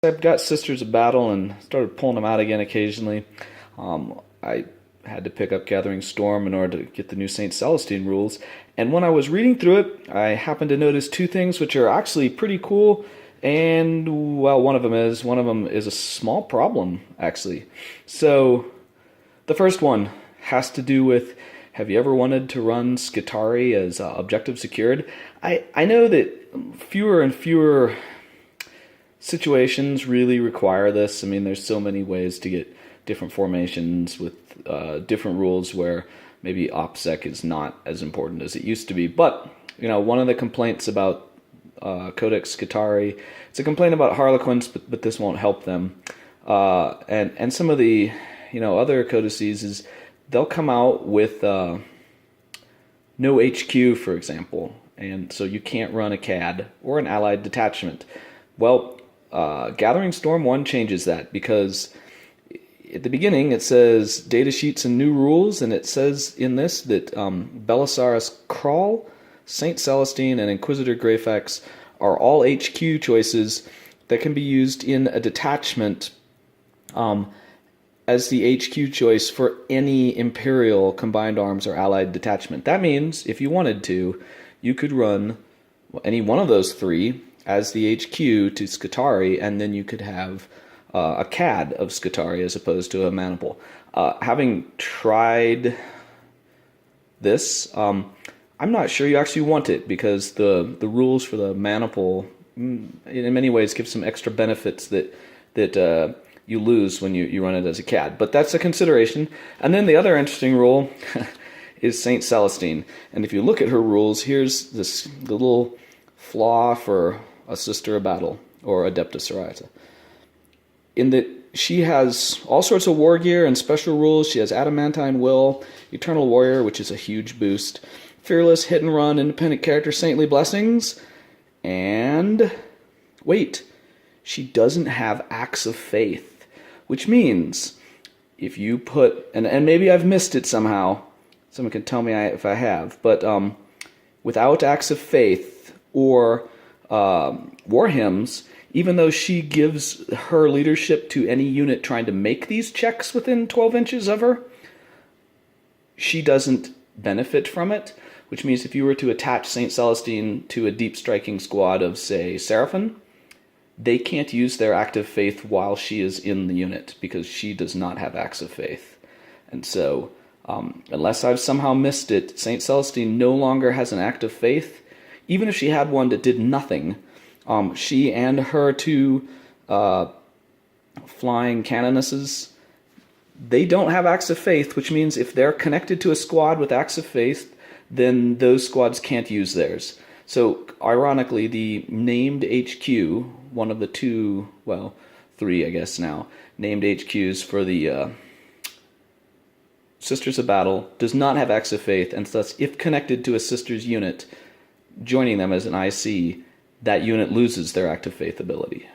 I've got Sisters of Battle and started pulling them out again occasionally. I had to pick up Gathering Storm in order to get the new Saint Celestine rules. And when I was reading through it, I happened to notice two things which are actually pretty cool. And, well, one of them is a small problem, actually. So, the first one has to do with, have you ever wanted to run Skitarii as objective secured? I know that fewer and fewer situations really require this. I mean, there's so many ways to get different formations with different rules where maybe OPSEC is not as important as it used to be. But, you know, one of the complaints about Codex Skitarii, it's a complaint about Harlequins, but this won't help them. And some of the, other codices is they'll come out with no HQ, for example, and so you can't run a CAD or an allied detachment. Well, Gathering Storm 1 changes that, because at the beginning it says data sheets and new rules, and it says in this that Belisarius Crawl, Saint Celestine, and Inquisitor Greyfax are all HQ choices that can be used in a detachment as the HQ choice for any Imperial Combined Arms or Allied detachment. That means, if you wanted to, you could run any one of those three as the HQ to Skitarii, and then you could have a CAD of Skitarii as opposed to a Maniple. Having tried this, I'm not sure you actually want it, because the rules for the Maniple in many ways give some extra benefits that you lose when you run it as a CAD. But that's a consideration. And then the other interesting rule is Saint Celestine. And if you look at her rules, here's the little flaw for a Sister of Battle or Adepta Sororita, in that she has all sorts of war gear and special rules. She has Adamantine Will, Eternal Warrior, which is a huge boost, Fearless, Hit and Run, Independent Character, Saintly Blessings, and wait, she doesn't have Acts of Faith, which means if you put, and maybe I've missed it somehow, someone can tell me if I have, but without Acts of Faith or war hymns, even though she gives her leadership to any unit trying to make these checks within 12 inches of her, she doesn't benefit from it, which means if you were to attach Saint Celestine to a deep striking squad of, say, Seraphim, they can't use their Act of Faith while she is in the unit, because she does not have Acts of Faith. And so, unless I've somehow missed it, Saint Celestine no longer has an Act of Faith. Even if she had one that did nothing, she and her two flying canonesses, they don't have Acts of Faith, which means if they're connected to a squad with Acts of Faith, then those squads can't use theirs. So, ironically, the named HQ, one of the two, well, three I guess now, named HQs for the Sisters of Battle, does not have Acts of Faith, and thus, if connected to a Sisters unit, joining them as an IC, that unit loses their Act of Faith ability.